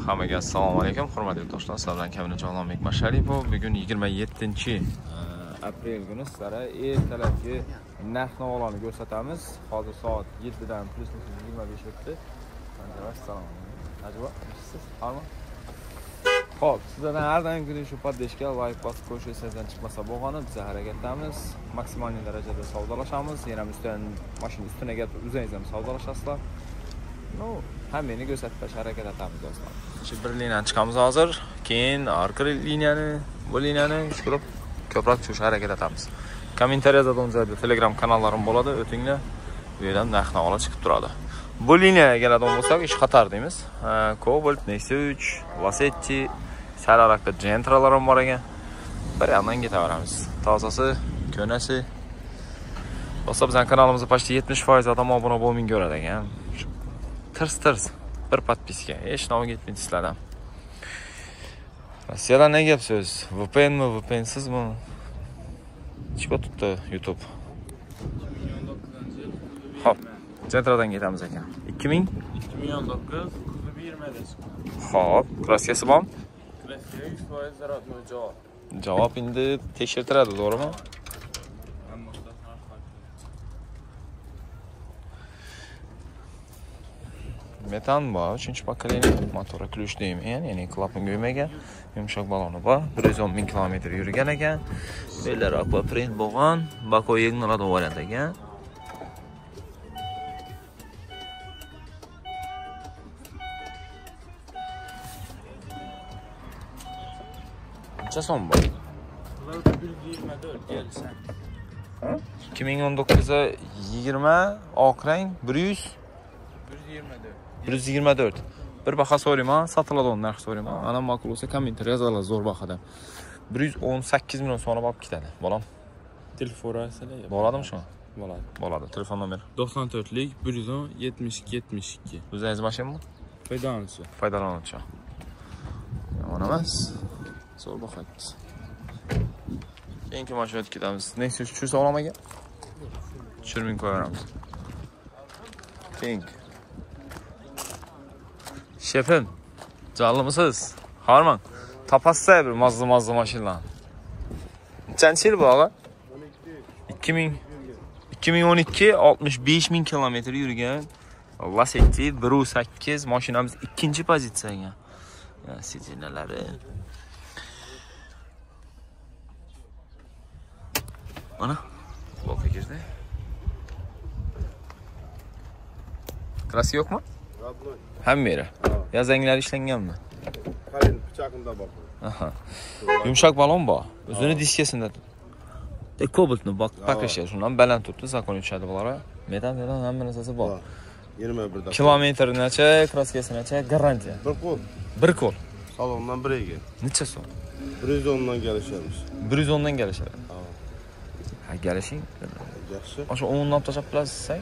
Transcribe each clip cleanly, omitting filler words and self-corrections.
Hammaga assalomu alaykum, hurmatli do'stlar. Sizlar bilan Kamina Jonlonbek Masharipov. Bugun 27-aprel kuni sizlarga ertalabki narx-navolarni ko'rsatamiz. Hozir soat 7 dan plus 25 o'tdi. Assalomu alaykum. Ajaba, siz hamma. Xo'p, sizlardan har doim kuni shu podeshga like bosib qo'yishingizdan chiqmasa bo'lgani, biz harakatdamiz. Maksimal darajada savdolashamiz. Yana mashina ustiga kelib o'zingiz ham savdolashasizlar. Hammani ko'rsatib harakat etamiz do'stlar. Shu bir liniyani chiqamiz hozir, keyin orqa liniyani, bu liniyani chiqib ko'proq tushishga harakat etamiz. Kommentariyada o'zimizda Telegram kanallarim bo'ladi, o'tinglar. Bu yerdan narx-navolar chiqib turadi. Bu liniyaga keladigan bo'lsak, ish qator deymiz. Cobalt, Nexia 3, Lacetti, Salaraqda Gentralar ham bor ekan. Bir yandan ketaveramiz. Tozasi, ko'nasi. Do'stlar, bizning kanalimizga почти 70% odam obuna bo'lmay ko'radi ekan. Tirs bir podpiska. Hech nima ketmaydi sizlardan. Rossiyadan ne gap so'z? VPNmi, VPNsizmi? Chiqib turibdi YouTube. 2019-yil. Hop, Gentradan ketamiz ekan. 2019 2020 da. Hop, kraskasi bormi? Kraska 100% zaratli javob. Javob endi tekshirtiradi, to'g'rimi? Metan bor, 3-pokoleniya motor ключ deymi, ya'ni klapan qo'ymagan, yumshoq baloni bor, 110 ming kilometr yurgan ekan. Bellar aquaprint bo'lgan, Bako yengiladi variant ekan. Qancha so'm bor? 124 gelsan. 2019'da 20 oq rang 124. Bir baha so'rayman, sotiladigan narx so'rayman. Ana ma'qul bo'lsa kommentar yozinglar zo'r bahada. 118 million so'rab olib ketadi. Bolam. Telefon rasali. Bo'ladimi shu? Bo'ladi. Bo'ladi. Telefon nomeri 94lik 110 72 72. O'zingiz mashinami? Foydalanuvchi. Foydalanuvchi. Yomon emas. Zo'r bahaymiz. Keyingi mashinaga ketamiz. Nexia shu sog'lamaga? Tushirmay qo'yamiz. Keying. Şefim, canlı mısınız? Harman, tapassa bir mazlı maşinler. Kaç yıl bu ağa? 2012, 65 bin kilometre yürüyen Lacetti 1.8 maşinamız ikinci pozisyonga. Ya sizinleri. Ana, bu fikirde. Krasi yok mu? Hem yeri. Yaz rengiler işlengenmi? Kalın bıçağında bak. Aha. Yumuşak balon bu. Özünü diskesinde. Cobalt'ını bak pakışa şundan belen tuttu. Zakon uçadı bunlara. Metan hemen esası bu. 21'de. Kilometre neçe, kraskesi neçe, garanti. Bir kol. Salondan bir ege. Neçe son? 110'dan gelişermiş. 110'dan gelişer. Ha gelişin. Yaxşı. Aşağı 10'dan taşıp bilasın.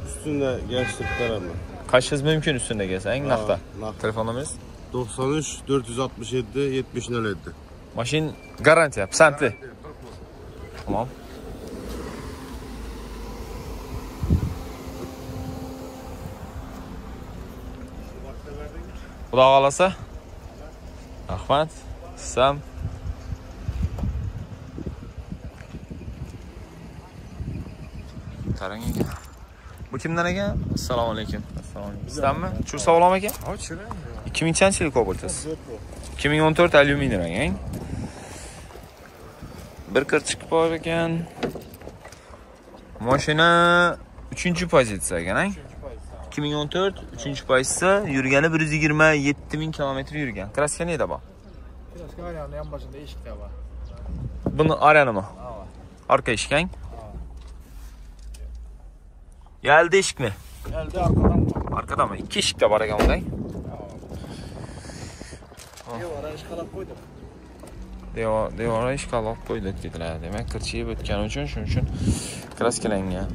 Üstünde gençlikler ama. Kaç hız mümkün üstünde gelsen? Nakta. Telefon numarası? 93 467 70 07. Maşin garanti yap. Sentli. Tamam. Xudo qalasa. Rahmat. Sizam. Tarang ekan. Bu kimdan ekan? Assalomu alaykum. Assalomu alaykum. Sizdanmi? Shu sog'lom ekan? Ha, chira. 2000-yil Cobalt'siz. 2014 alyuminiy rang. Bir kir chiqib bor ekan. Mashina 3-pozitsiya ekan, 2014 3-pozitsiya, yurgani 127 ming kilometr yurgan. Kraska neda bor? Kraska ayağının yan başında eshikda bor. Buni aranimi? Arka eshikang? Yalda eshikmi? Elde arkadan bor. Arkadami? 2 eshikda bor ekan bunday. Devora ishqalab qo'ydim. Devora ishqalab qo'ydik dedilar. Demak, kirchiyib o'tgani uchun, shuning uchun kraskalangan.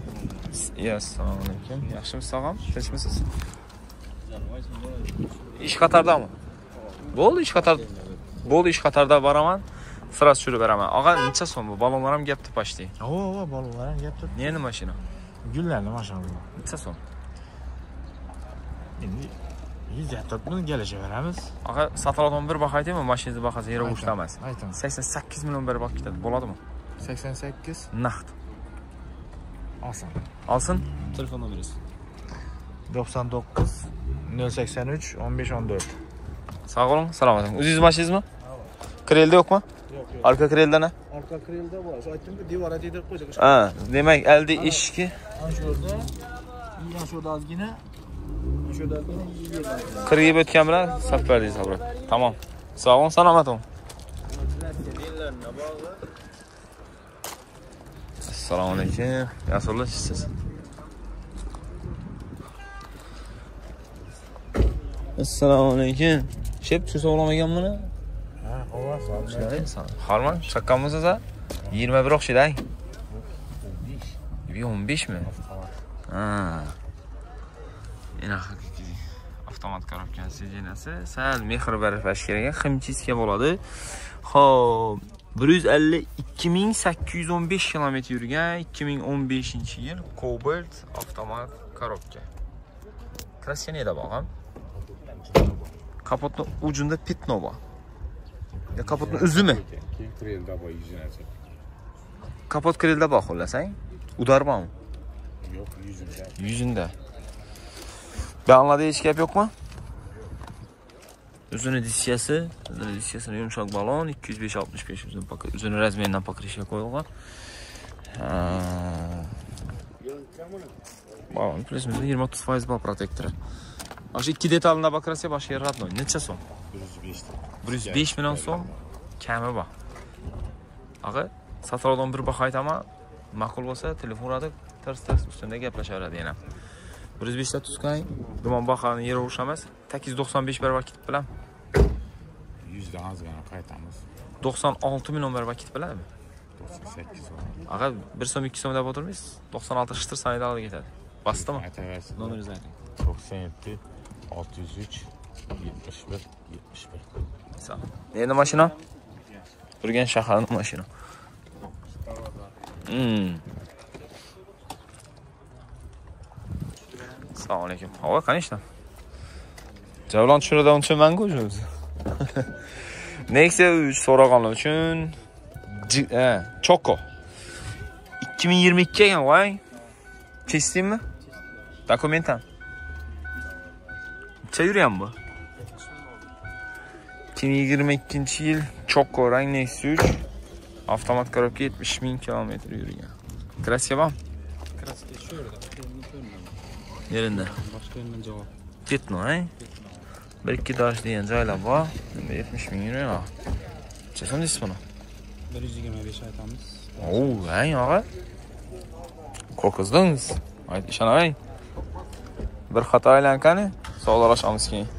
Assalomu alaykum. Yaxshimisiz sog'am? Tinchmisiz? Ish Qatardami? Bo'ldi, ish Qatarda. Bo'ldi, ish Qatarda boraman. Sira tushirib beraman. Og'a, necha so'm bu? Balonlar ham gapti почти. Balonlar ham gapti. Neni mashina? Gullarni mashallah. Necha so'm? Endi 170 buni kelishaveramiz. Aka satıladigan bir bax aytaymi, mashinangizni bahasi yere ushtamas. Aytaman. 88 million berib olib ketadi, bo'ladimi? 88 Naqd. olsin. Olsin. Telefon nomeringiz. 99 083 15 14. Sağ olun, salomat bo'ling. O'zingiz mashinangizmi? Krelda yo'qmi? Yo'q. Arka krelda ne? Arka krelda bor. Aytdim-ku, devor aytib qo'ysak. Ha, demak, elde eshikki. Ana shu yerda, yana shu yerda ozgina, mana shu yerda ozgina yerda. Kirib o'tgan bilan saflardingiz sabr. Tamam. Sağ olun, salomat bo'ling. Assalomu alaykum. Yaxshimisiz siz? Assalomu alaykum. Shep, shu so'ramagan buni? Ha, havosi. Harman, chaqqanmisiz a? 21 o'xshaydi. 15 mi? Ha. Ina haqiqiy avtomat korobkan sejinasi, sal mehr berish kerak, ximchiska bo'ladi. Xo'p, 152.815 km yurgan 2015-yil Cobalt avtomat korobka. Kraskaniya bor ham. Kapotning ucunda petno bor. Ya kapotning o'zimi? Krelda bor yuzunasi. Kapot krelda bor xullasang. Udar bormi? Yo'q, yuzunda. Yuzunda. Banlada hech gap yo'qmi? Uzun dissiyasini yumshoq balon 205-65 uzun razmeridan pokrishga qo'yilgan. Balon plyus-minus 20-30% bor protektori. Mana shu ikki detalini bakrasiya boshqa radnoy. Necha so'm? 105 million so'm kami bor. Ag'a, satoldan bir baho aytaman. Ma'qul bo'lsa, telefon uradi, ters ustida gaplashaveradi yana. 105 ta tuskang, dumon bahoni yere urishamas. 895 berib ketib bilan. 100 dan ozgina qaytamiz. 96 million berib ketib biladimi? 98. Ag'a, 1 so'm 2 so'm deb o'tirmaysiz. 96 shtir sanida olib ketadi. Bastimi? Aytaversin. Nomeringizni ayting. 97 603 71 71. Sağ ol. Endi mashina? Urgan shaharning mashina. Assalomu alaykum. Havo, конечно. Javlon tushiradan uchun menga o'zi. Nexia 3 so'raganlar uchun Choco. 2022 ekan, voy. Kesdingmi? Dokumentan. Necha yurgan bu? 2022-yil Choco rang Nexia 3 avtomat korobka 70.000 km yurgan. Kraska bormi? Kraska shu yerda. Yerinde. Boshqa yerdan javob. Petno, ay? 1-2 dash degan joylar bor. 70.000 euro. Necha so'm deysiz buni? 125 aytamiz. Oo, ay, og'a. Qo'rqizdingiz. Ayt, ishonavering. Bir xato aylankani, sog'lashamiz keyin.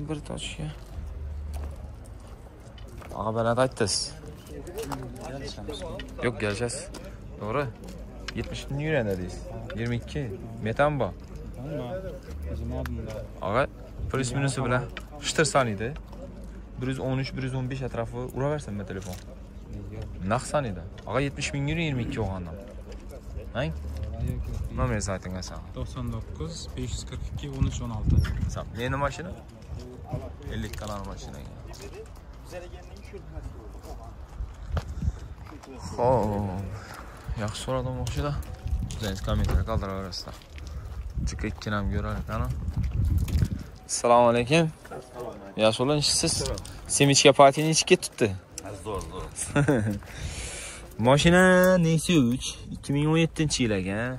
Bir tochga. Og'a baland aytdingiz. Yo'q, kelishasiz. To'g'ri. 70 ming yurgan dedingiz. 22 metan bor. Og'a, plyus minusi bilan shtir saniydi. 113-115 atrofi uraversinmi telefon? Naq saniydi. Og'a 70 ming yurgan 22 olgandan. Hang? Nomeringizni ayting asal. 99 542 13 16. Sağ. Yeni mashina? 50 kanal mashina. Xo'p. Yaxshi so'radim o'xshida. Siz kommentariy qoldiraverasizlar. Chiqib ikkinam ko'raylik ana. Assalomu alaykum. Yaxshimisiz? Semichka patini ichib ketibdi. Zo'r. Mashina Nexia 3 2017-yil ekan.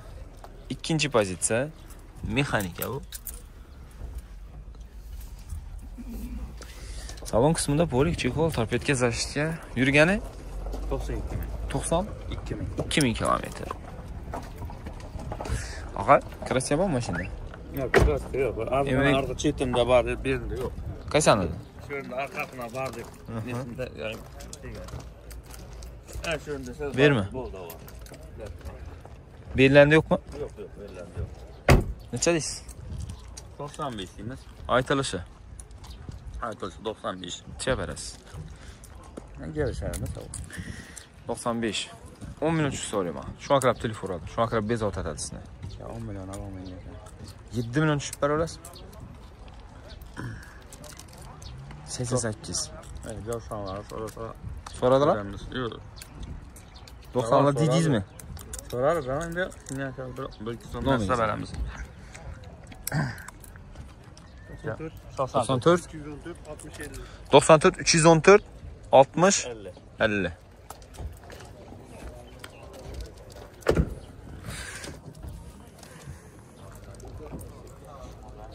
Ikkinchi pozitsiya. Mexanika bu. Salon qismida polik, chexol, torpedka zashitga yurgani 92 ming. 2000 km. Og'a, kraska bormi mashina? Yo'q, kraska yo'q. Arqa chetimda bor deb berdi, yo'q. Qaysani? Shu yerda orqasida bor deb. Nesimda shu yerda Bermi? Bo'ldi. Belgilandi yo'qmi? Yo'q, belgilandi yo'q. Necha deysiz? 95 deymiz. Aytilishi. Aytilishi 95. Necha berasiz? Gelişerimiz o. 95. 10 milyon tushsa olaman. Shunga qarab telefon uradi. Shunga qarab bezovta etadi sizni. Ya 10 milyon alamayın. 7 milyon tushib bera olasiz? 88. Evet, görüşenler sonra So'radilar? Yok. 90lar deydingizmi? Sorarız ama endi ne kadar bir iki son narsa veramiz. 94 94 314 60 50.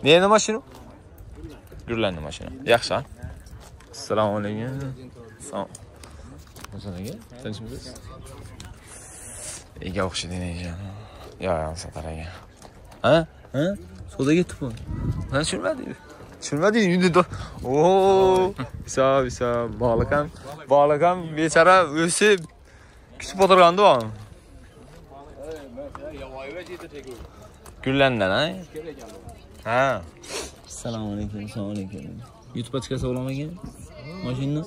Neydi mashina? Gurlanli mashina. Yaxshi. Assalomu alaykum. Sog'. O'zingizga tinchmisiz? Ega o'xshaydi ekan. Yo, satar ekan. Ha? Ha? Suvda ketibmi? Ben tushunmadim. Tushunmadim. Yunda. Oo! Bisa. Baliq ham bechara o'sib kutib o'tirgandi u. Gullandan, ha? Ha. Assalomu alaykum. YouTube'a chiqsa bo'lamagan? Mashinani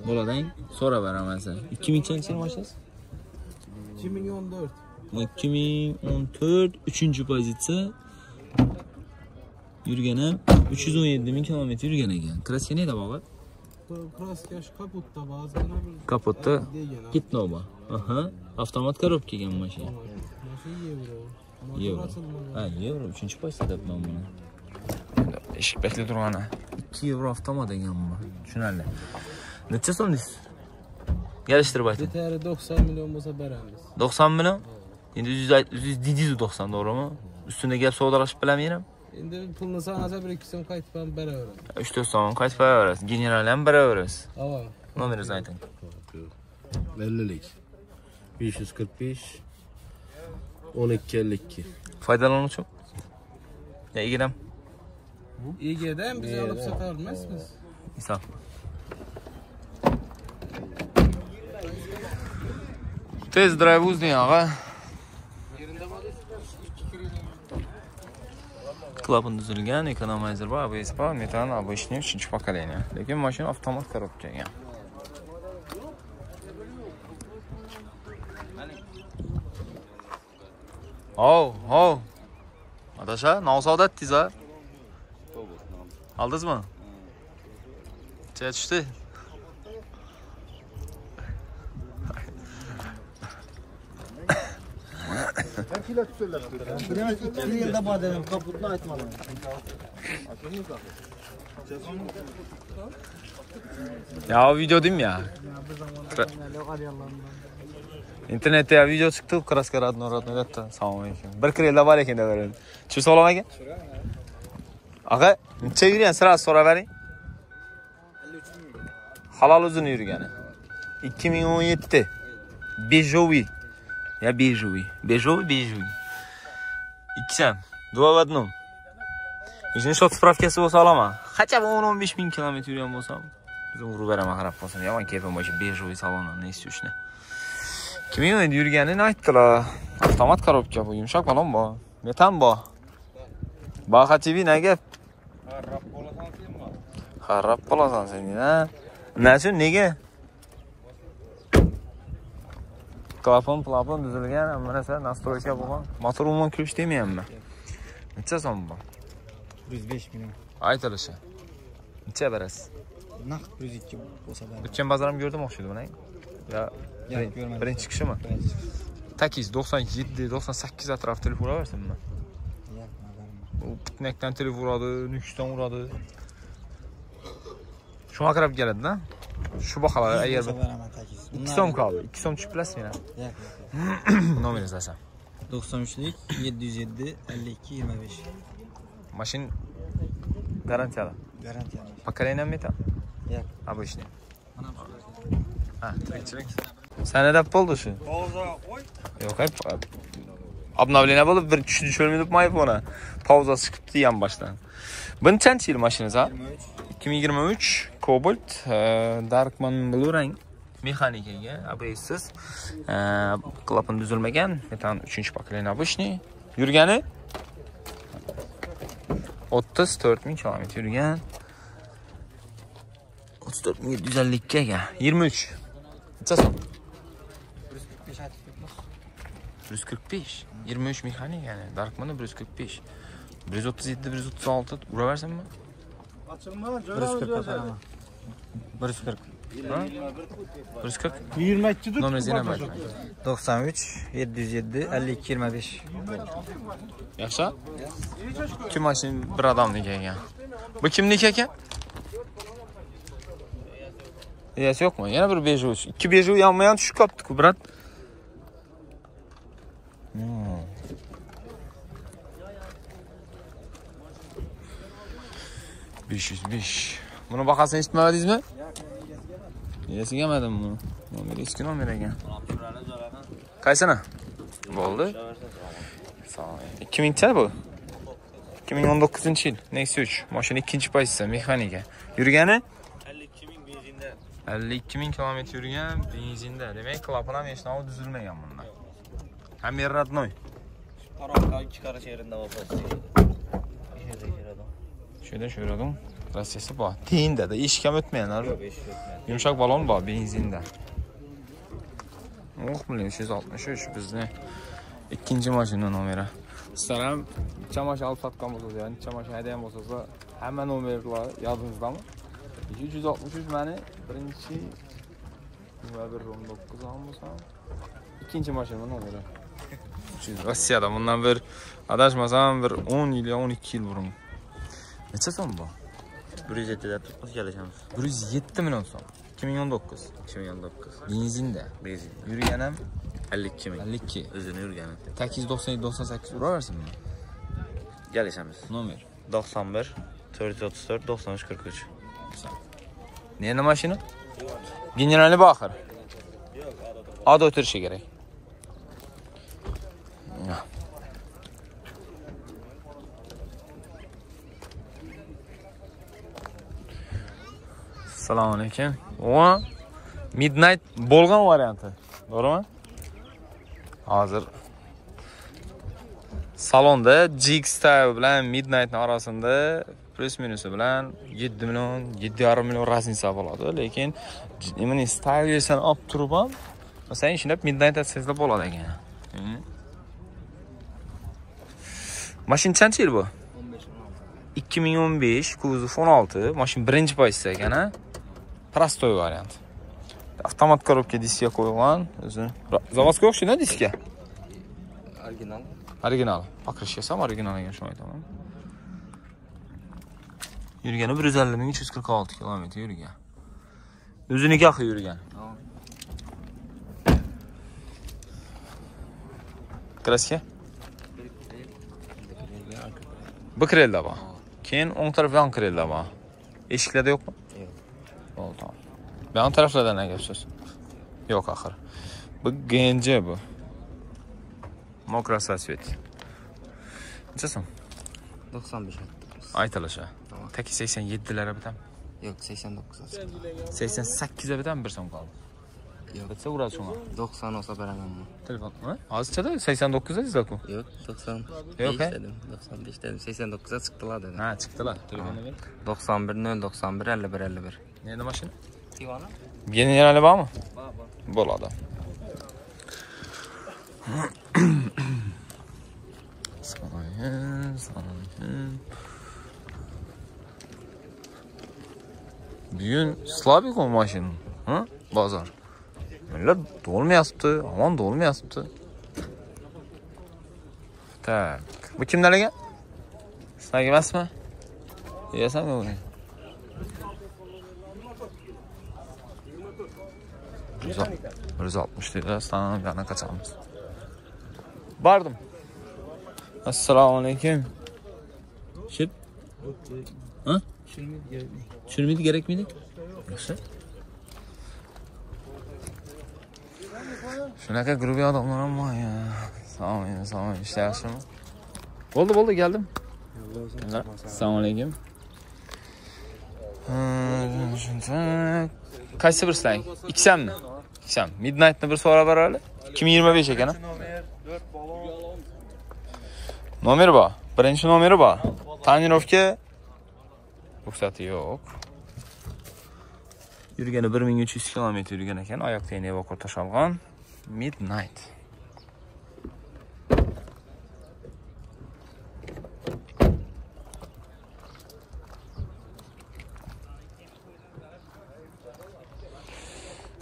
bo'lading. So'rab beraman sen. 2000-chi yil mashinasi? 2014. 2014 3-pozitsiya. Yurganim 317 ming kilometr yurgan ekan. Kraska neydi baba? Kraska şu kaputta bazıları bir. Kaputta Kitnova. Aha. Avtomat korobka ekan mashina. Euro. Ha, euro 3-pozitsiya debman buni. Eshik bekli turgani. 2 euro avtomat ekan bu. Tushunarli. Necha so'm deysiz? Geliştirib ayting. Yeterli 90 milyon bo'lsa beramiz. 90 milyon? Endi 100 90 to'g'rimi? Ustida gap savdolashib bilamayman. Endi pulni sanasa 1-2 so'm qaytib ham beraveramiz. 3-4 so'm qaytib beraverasiz. General ham beraverasiz. Ava. Nomeringizni ayting. 50'lik. 545 1252. Foydalanuvchi? Ya egiram. İG'den biz alıp satar mısınız? Misal. Tez drive uzding og'a. Klapan tuzilgan, ekonomizer bor, ABS bor, metan обычный 3-pokoleniya. Lekin mashina avtomat korobka ekan. Hov. Adasha, nosaudatdingiz a? Aldingizmi? Necha tushdi? Bir yılda badenim kaputunu aytmadım. Ya video değil mi ya? İnternette ya video çıktı. Kraska radno dette. Sağ olun. Bir krella var ekan da verin. Şu so'rab ekan. Aga, necha yurgan sira so'rab bering. Halol uzun yurgani. 2017. Bejoviy. Ya Bejoviy. İkisam. Два в одном. Ishni shot spravkasi bo'lsa olaman. Qancha 10-15 ming kilometr yurgan bo'lsam, biz urib beraman qarab qolsam. Yomon keyfim bo'yicha Bejoviy saloni ne istiyorsun? Kimin endi yurganini aytdilar. Avtomat korobka bu, yumshoq balon bor. Metan bor. Baha TV ne gap? Xarab bo'lasan sen, ha? Nechun nega? Klapon tuzilgan, mana narsa nastroyka bo'lgan. Motor umuman kirish demayapman. Necha so'm bu? 105 milyon. Aytilishi. Necha berasiz? Naqd 102 bo'lsa beramiz. O'tgan bazaram ko'rdim o'xshaydi buni. Ya, birinchi chiqishimi? Takiz 97, 98 atrof telefon uraversinmi? U pitnakdan telefon uradi, nukusdan uradi. Shunga qarab keladi-da. Shu baholar agar 2 so'm qoldi. 2 so'm tushib bilasizmi? Yo'q. Nomeringizni aytsam. 93'lik 707 52 25. Mashin garantiyali. Garantiyali. Pokoleniya metan? Yo'q. Обычный. Ha, tirikchilik. Sanada bo'ldi shu. Yo'q, obnovleniya bo'lib bir tushirmay deb mayfona. Pauzasi chiqibdi ham boshdan. Bu nechanchi yil mashinangiz, ha? 2023 Cobalt Darkman Blue rang mexanikaga, ABS-siz. Klapan tuzilmagan, metan 3-pokoleniya обычный. Yurgani 34 ming kilometr yurgan. 34 ming 750 ga 23. Necha so'm? 145 aytib ketmoq. 145. 23 mexanik yani. Darkmanı 145. 137, 136 uraversinmi? Açılma, jo'ramiz 140. 140. Ha? 140. 22 dut. Nomeringizni ham ayting. 93 707 52 25. Yaxshi? Kim mashin bir odamniki ekan. Bu kimniki ekan? Egasi yo'qmi? Yana bir beju. Ikki beju yonma-yon tushib qolibdi-ku, brat. 505. Buni bahasini eshitmadingizmi? Egasiga yemadim buni. Nomer eski nomer ekan. Qaysini? Bo'ldi. 2000-cha bu? 2019-yil. Nexia 3. Mashina ikkinchi pozitsiya, mexanika. Yurgani? 52.000 benzinda. 52.000 kilometr yurgan benzinda. Demak, klapan ham hech narsa tuzilmagan bundan. Hamir radnoy. Paromga 2 qarash yerida vafot. Şöyle yuradim. Rossiyasi bor. Tiyinda-da, eshik ham o'tmayapti. Yumshoq balon bor benzinda. Oh, 363 bizni ikkinchi mashina nomeri. Sizlar ham chamash olib sotgan bo'lsangiz, ya'ni chamash haydagan bo'lsangiz, hamma nomerlar yodingizdami? 363 mani birinchi 2119 olmasam, ikkinchi mashina nomeri. Rossiyada bundan bir adashmasam bir 10 yil yo 12 yil burun. Necha so'm bu? 107 da tutib kelishamiz. 107 million so'm. 2019. 2019. Benzinda. Benzin. Yurgan ham 52.000. 52. O'zini yurgani. 897 98 uraversinmi? Kelishamiz. Nomer. 91 434 93 43. Ne mashina? Generalni Baxir. Ado o'tirishi kerak. Assalomu alaykum. O Midnight bo'lgan varianti. To'g'rimi? Hozir salonda G-Style bilan Midnight orasida plus minusi bilan 7 million, 7,5 million raznica bo'ladi, lekin mana stylisini olib turib ham masalan ishonib Midnight atsangizlar bo'ladi ekan. Mashina qancha yil bu? 2015, kuzov 16, mashina birinchi pozitsiya ekan, ha? Prostoy variant. Avtomat korobka diska qo'yilgan, o'zi. Zavodga o'xshaydi diska. Original. Original. Pokrishkasi ham original ekan, shuni aytaman. Yurgani 150.346 kilometr yurgan. O'ziniki yurgan. Kraska? Bu krelda bor. Keyin o'ng tarafdan krelda bor. Eshiklarda yo'qmi? Yo'q. Bo'ldi, tamam. Ben taraflardan ne yapıyorsun? Yok axir. Bu GNC bu. Mokra sasvet. Neçəsin? 95. Aytılışı. Teki 87'lere biten. Yok 89. 88'e biten bir son kaldı. Yok. Bitse uğradı şuna. 90 olsa veremem mi? Telefon. Azıcık da 89'a dizdak mı? Yok 90. Yok he? Dedim. 95 dedim. 89'a çıktılar dedim. Ha çıktılar. Telefonu ver. 91 0 91 51 51. Neydi maşın? Tivana? Yeni yerli var mı? Var. Bol adam. Bugün Slavik o maşın. Ha? Bazar. Millet dolmayaptı. Aman dolmayaptı. Tak. Bu kimlerge? Sana gelmezmi? Yesem mi bunu? Rıza 60 lira. Sana yana kaçalımız. Bardım. Assalomu alaykum. Ship. Ha? Tushirmaydi kerak miydi? Yaxshi. Shunaqa grubiy odamlar ham bor ya. Salom, ishlar yaxshimi? Bo'ldi, geldim. Assalomu alaykum. Qaysi bir istang? Ikkisammi? Ikkisam. Midnight'ni bir so'rab beraylik. 2025 ekan. Nomer bor. Birinchi nomeri bor. Tonirovka ruxsati yo'q. Yurgani 1300 km yurgan ekan. Oyoq tagini evakor tashalgan. Midnight.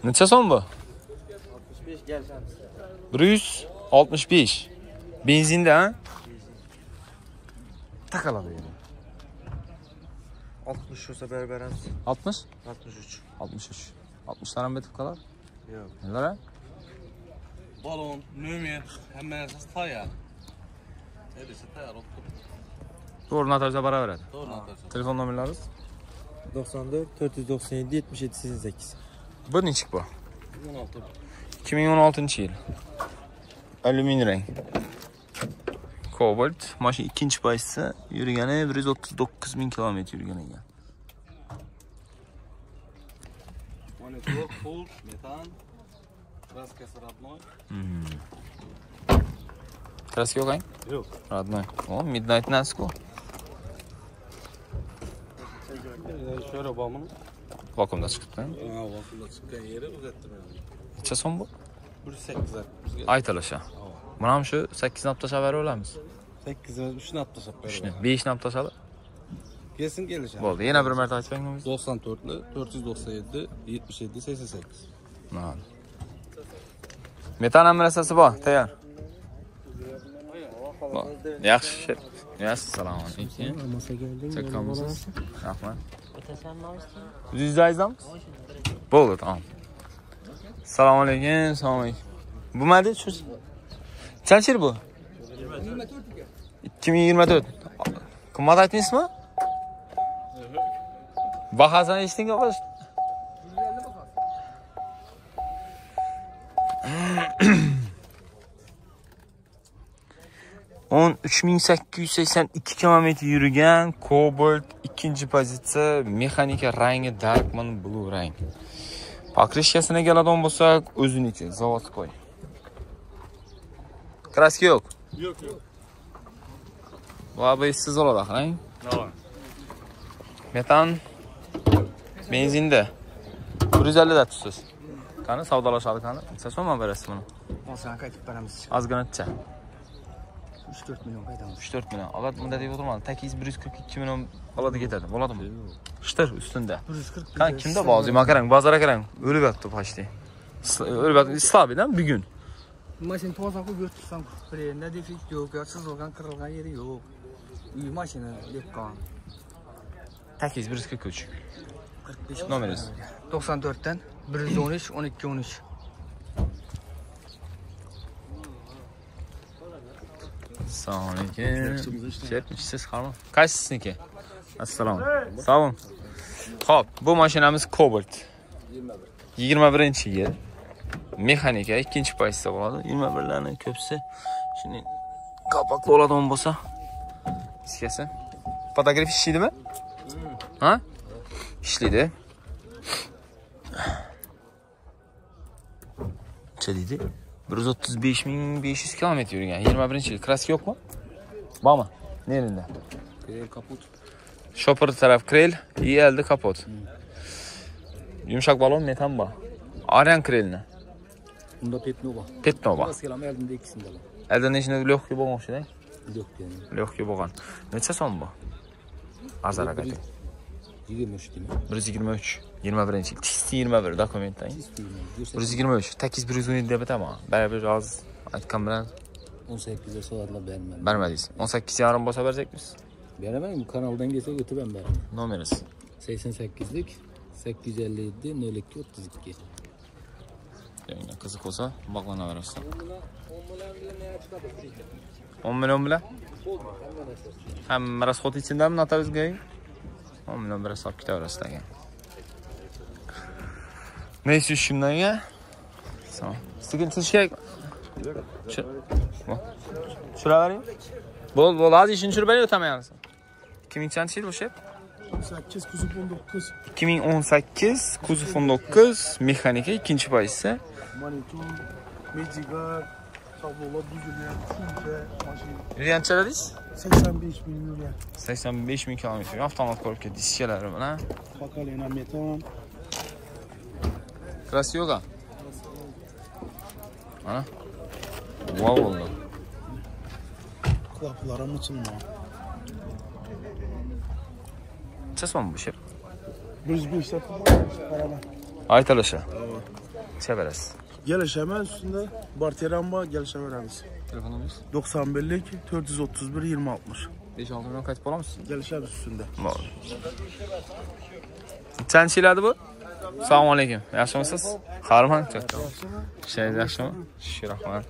Necha so'm bu? 65 geleceğim. 165. Benzinde ha? Takaladı yani. 60 olsa berberimiz. 60? 63. 63. 60 tane mi kalar? Yok. Neler ha? Balon, nömer, hemen esas tayar. Neresi tayar? Doğru natarca para veradi. Doğru anlatırsın. Telefon numarlarınız? 94 497 77 88. Bir nechik bu? 16. 2016 yil. Alyumin rang. Cobalt. Mashina ikkinchi paytsi yurgani 139 ming kilometr yurgan ekan. Monitör, pult, metan, kraskasi родной. Kraska yo'q, Yo'q. Родной. O, Midnight Nasco. Şöyle bağımını. Vakuumda chiqibdi. Ha, vakumda çıkan yeri uzattirmayalım. Necha so'm bu? 1.8'ler. Aytilisha. Buni ham shu 8 nab tashlab bera olamiz. 8'ler 3'ünü atlasak böyle. 3 ni, 5 nab tashlab. Gelsin geleceğim. Bo'ldi. Yana bir marta aytib bering. 94'lü 497 77 88. Mana. Metan amrasasi bor, tayyor. Yaxshi. Yaxshi, assalomu alaykum. Masa geldin. Çakkamızız. Rahmat. Yüzdayız Bo'ldi, tamam. Assalomu alaykum, assalomu alaykum. Bu nima şu? Qancha bu? 2024. Qimmat aytmaysizmi? Bahasini eshitdingmi o'qish? 13.882 km yurgan Cobalt ikkinchi pozitsiya, mexanika rangi Darkman Blue rang. Pokrishkasini keladigan bo'lsak, o'ziniki, zavodskoy. Kraska yo'q. Yok yok. Bu abi siz oladi, qarang. Tamam. Metan benzinda 150 da tutsiz. Qani savdolashadi qani? Necha so'm berasiz buni? Olsan qaytib beramiz. Ozginacha. 3-4 milyon qaytamiz. 3-4 milyon. Alad bunda deb o'tirmadi. Takiz 142 milyon oladi ketadi. Bo'ladimi? Shtir ustunda. 140. Qani kimda bozi? Qarang, bozorga qarang. O'lib yotdi pashti. O'lib yotdi. Islabidan bugun. Mashina toza qo'yib yurtsan, frenda defekt yo'q, chizilgan, qirilgan yeri yo'q. Uy mashina deb qolgan. Takiz 143. 45 Nomeringiz? 94 dan 113 12 13. Assalomu alaykum. Siz qani? Qaysisizniki? Assalomu. Sog' bo'ling. Xo'p, bu mashinamiz Cobalt. 21-yil. Mexanika ikkinchi pozitsiya bo'ladi. 21larning ko'psi shuni kapakli oladigan bo'lsa, iskasi. Fotograf ishlaydimi? Ha? Ishlaydi. Necha deydi? 135.500 km yurgan. 21-yil. Kraska yo'qmi? Bormi? Nerede? Krel kaput. Shopper taraf krel, yeldi kapot. Yumshoq balon metan bor. Aryan krelni. Bunda petno bor. Petno bor. Kelam eldimda ikkisinde bor. Eldin ishini lyoqki bo'lgan o'xshaydi. Yo'q yani. Lyoqki bo'lgan. Necha so'm bu? Azarak ayting. 23 değil mi? 123. 21-yil. Tisti 21 dokumentdan. 123. Takiz 117 deb aytaman. Baribir oz aytgan bilan 18'e so'radlar bermadi. bermadingiz. 18 yarim bo'lsa beracakmiz. Beraman, bu kanaldan gelse götür ben beraman. Nomeringiz? 88'lik 857 02 32. Yani qiziq bo'lsa, bog'lanaverasiz. 10 million bilan? Hamma rasxot ichindami notavizga? 10 million bilan hisob ketaverasiz ekan. Neyse shundan ya. Tamam. Sizga tushishga Tushiravering. Bo'l, hozir ishini tushirib bering, o'tamayapsiz. 2000-chi yil o'sha? 18 kuzov 19. 2018 kuzov 19 mexanika ikkinchi pozitsiya. Monitor, Medigar, tablolar buzilgan, tushuncha, mashina. Yancha dedingiz? 85 milyon ya. 85 ming kilometr. Avtomat korobka diskalari bilan. Bakalena metan. Krasiyoga. Ha? Wow oldu. Kapılarım açılma. Çesmem bu şey. Biz bu işte paralar. Aytalaşa. Çeveres. Gelişeme üstünde Barteramba gelişeme veremiz. Telefonumuz? 91'lik 431 2060. 5-6 milyon kayıt olar mısın? Gelişeme üstünde. Var. Çançiladi bu? Assalomu alaykum. Yaxshimisiz? Qarman chakka. Ishingiz yaxshimi? Shukr, rahmat.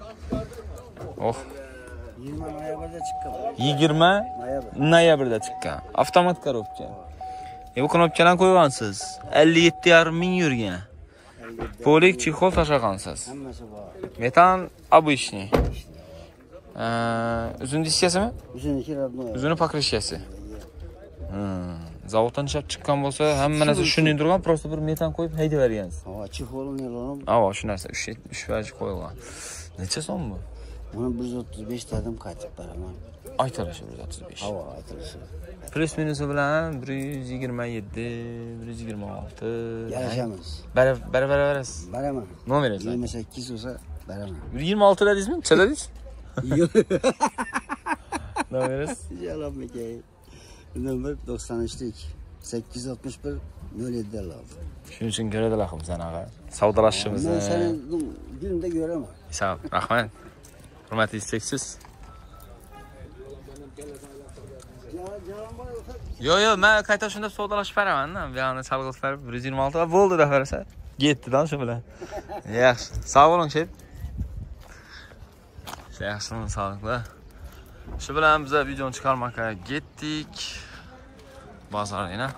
Oh. 20 noyabrda chiqqan. 20 noyabrda chiqqan. Avtomat korobka. Bu knopkadan qo'ygansiz. 57,5 ming yurgan. Polik chexol tashlagansiz. Hammasi bor. Metan обычный. Uzun diskasimi? O'ziniki родной. Uzuni pokrishkasi. Zavoddan ishlab chiqqan bo'lsa, hamma narsa shunday turgan, просто bir metan qo'yib haydavergansiz. Ha, chexol nilon. Ava, shu narsa 3 vaj qo'yilgan. Necha so'm bu? Buni 135 tadim qaytib beraman. Aytilishi 135. Havo aytilishi. Plus minusi bilan 127, 126. Yarashamiz. Berasiz. Beraman. Nomeringiz? 28 bo'lsa beraman. 26 dedingizmi? Necha dedingiz? Nomeringiz? Jalobmikay. Nomer 93lik 861 07 oldi. Shuning uchun ko'radilar sanaqa. Savdolashishimizni. Men seni günde göremem. Sağ ol, rahmat. Hurmatli isteksiz. Yo, men qayta shunda savdolashib beraman-da. Bu yerni chalg'itib berib 126 va bo'ldi deb berasa. Ketdi-da shu bilan. Yaxshi. Sog' bo'ling, shep. Yaxshimi, sog'liklar. Shu bilan biz videoni chiqarmoqqa ketdik. Bozorina.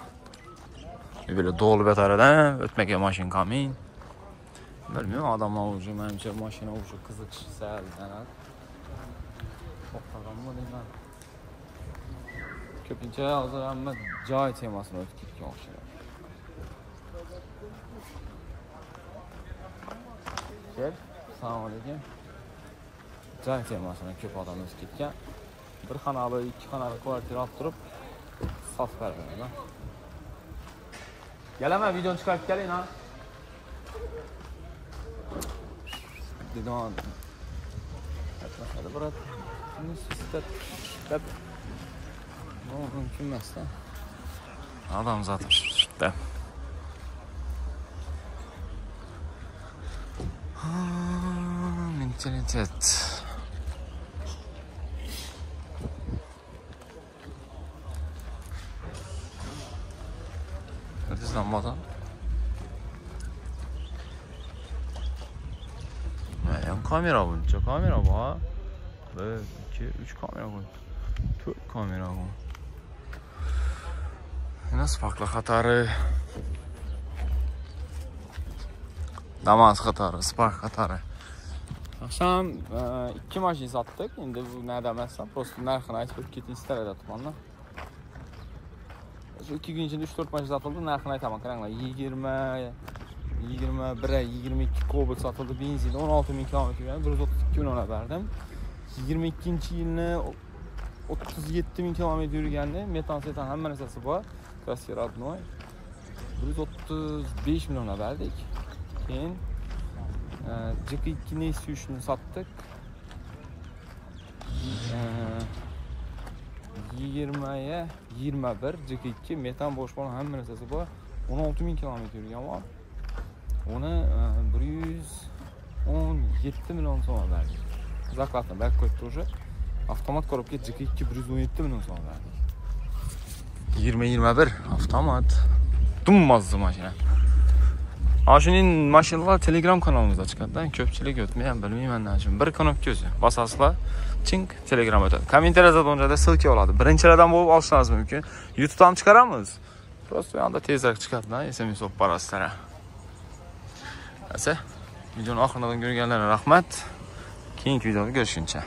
Böyle dolu betaradan o'tmagan mashina kamin. Bilmiyorum adamlar уже menimcha mashina уже qiziqishsa ana. To'xtaganmi deyman. Ko'pincha hozir hamma joy temasini o'tib ketgan o'xshaydi. Kel, assalomu alaykum. Joy temasini ko'p odam o'tib ketgan. Bir xonali, ikki xonali kvartira olib turib sotib bergan. Gelaman videoni chiqarib keling ha. Didon. Hadi brat. Nusistat. No, mümkün emas-da. Adam zaten şurada. Mentalitet. Lambadan. Yani kamera bunca kamera var. 1, 2, 3 kamera var. 4 kamera var. Nasıl farklı Katarı? Damas Katarı, Spark Katarı. Akşam 2 maşin sattık. Şimdi bu ne demezsem, prosto narxını aytib ketin ister edi tumanlar. Şu 2 gün içinde 3-4 maşin satıldı. Narxını aytaman, qaranglar. 20, 21, 22 Cobalt satıldı. Benzin 16 bin kilometre yani 132 bin ona verdim. 22. yılını 37 bin kilometre yürügendi. Metan setan hemen esası bu. Krasiyer Radnoy. 135 milyona verdik. Keyin CK2 neyse 3'ünü sattık. 20'ye 21 CK2 metan boş falan hemen esası bu. 16 bin kilometre yürügen var. Onu 117 milyon sonra verdik. Zaklatma belki koydu уже. Avtomat korupka CK2 117 milyon sonra verdik. 20-21 avtomat. Dummazdı makine. Aşının maşinalar Telegram kanalımızda çıkardı. Köpçülük ötmeyen bilmeyeyim ne için. Bir kanop gözü. Basasla çink Telegram ötedi. Kommentariyada önce de silke oladı. Birinçilerden bulup alışmanız mümkün. YouTube'dan çıkaramız. Prosto yanda tezrak çıkardı. SMS op paraslara. Neyse. Videonun ahırından görgenlere rahmet. Keyinki videoda görüşünce.